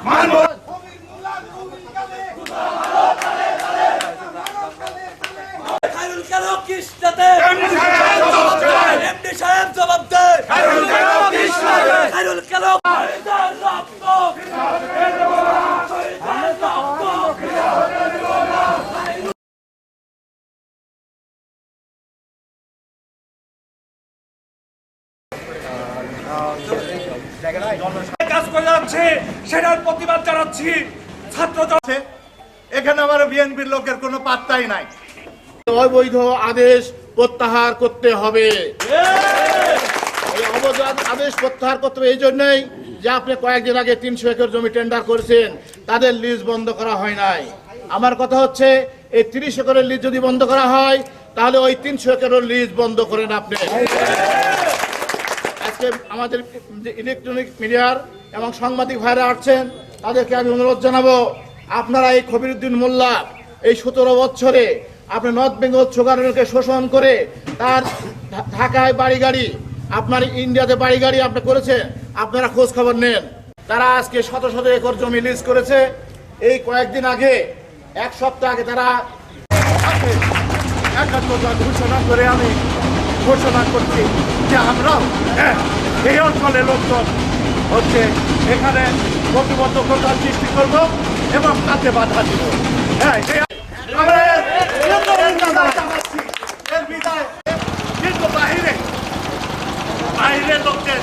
মানব খায়রুল কেন কৃষ্ণাতে এমডি সাহেব জবাব দে খায়রুল কেন কৃষ্ণাতে খায়রুল কেন রক্ত কাজ করে যাচ্ছে সেটার প্রতিবাদ জানাচ্ছি। ছাত্র এখানে আমার বিএনপির লোকের কোনো পাত্তাই নাই। অবৈধ আদেশ প্রত্যাহার করতে হবে। এই অবৈধ আদেশ প্রত্যাহার করতে হবে এই জন্যই যে আপনি কয়েকদিন আগে 300 একর জমি টেন্ডার করেছেন, তাদের লিজ বন্ধ করা হয় নাই। আমার কথা হচ্ছে এই 30 একরের লিজ যদি বন্ধ করা হয় তাহলে ওই 300 একরের লিজ বন্ধ করেন আপনি। আজকে আমাদের ইলেকট্রনিক মিডিয়ার এবং সাংবাদিক ভাইরা আসছেন, তাদেরকে আমি অনুরোধ জানাবো, আপনারা এই খবিরউদ্দিন মোল্লা এই 17 বছরে আপনি নর্থ বেঙ্গল সুগারকে শোষণ করে তার ঢাকায় বাড়ি গাড়ি, আপনার ইন্ডিয়াতে বাড়ি গাড়ি আপনি করেছেন, আপনারা খোঁজ খবর নেন। তারা আজকে শত শত একর জমি লিজ করেছে। এই কয়েকদিন আগে, এক সপ্তাহ আগে তারা একাত্মতা ঘোষণা করে আমি ঘোষণা করছি যে আমরাও এই অঞ্চলের লোকজন হচ্ছে এখানে প্রতিবদ্ধকতা সৃষ্টি করব এবং তাতে বাধা দিব। কিন্তু বাইরে লোকদের